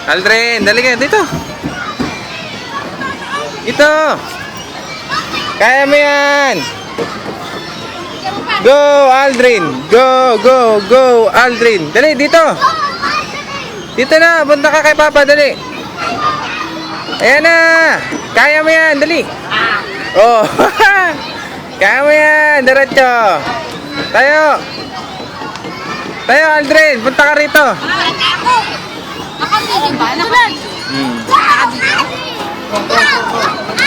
Aldrin, dali ka dito. Ito. Kaya mo yan. Go, Aldrin. Go, go, go, Aldrin. Dali, dito. Dito na, punta ka kay Papa, dali. Ayan na. Kaya mo yan, dali. Oh. Kaya mo yan, diretso. Tayo. Tayo, Aldrin. Punta ka rito.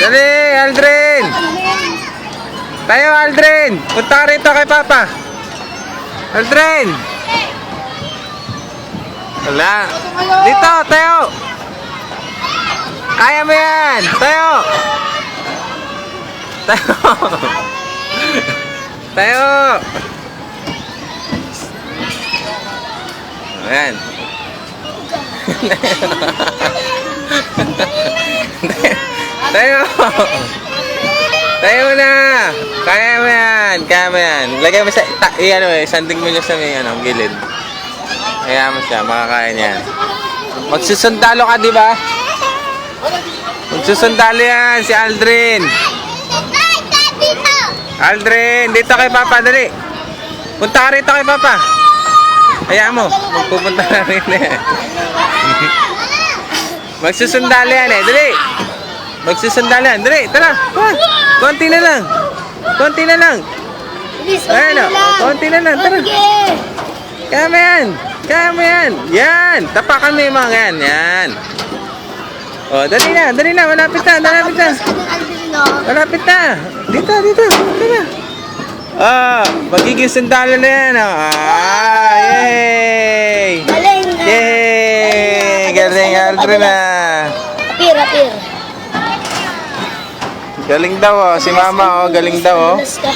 Dali, Aldrin. Tayo, Aldrin. Punta ka rito kay Papa. Aldrin. Wala. Dito, tayo. Kaya mo yan. Tayo. Tayo. Tayo. Ayan. Tayo. Tayo na. Kaya mo yan. Kaya mo yan. Lagay mo sa, sanding mo niya sa may gilid. Kaya mo siya. Makakaya niya. Magsusundalo ka, di ba? Magsusundalo yan si Aldrin. Aldrin, dito kay Papa, dali. Punta ka rito kay Papa. Hayaan mo, magpupunta na rin eh. Magsusundalo yan eh, dali. Magsusundalo yan, dali, tara. Konti na lang. Konti na lang. Ayan o, konti na lang, tara. Kaya mo yan. Kaya mo yan. Yan, tapakan mo yung mga yan. Yan. O, dali na, malapit na, malapit na. Malapit na. Dito, dito. Tara. Ah, magiging sundalo na yan. Ah, yay! Galing na. Yay! Galing Aldrin na. Apir, apir. Galing daw oh. Si Mama oh, galing daw oh. Malas ka.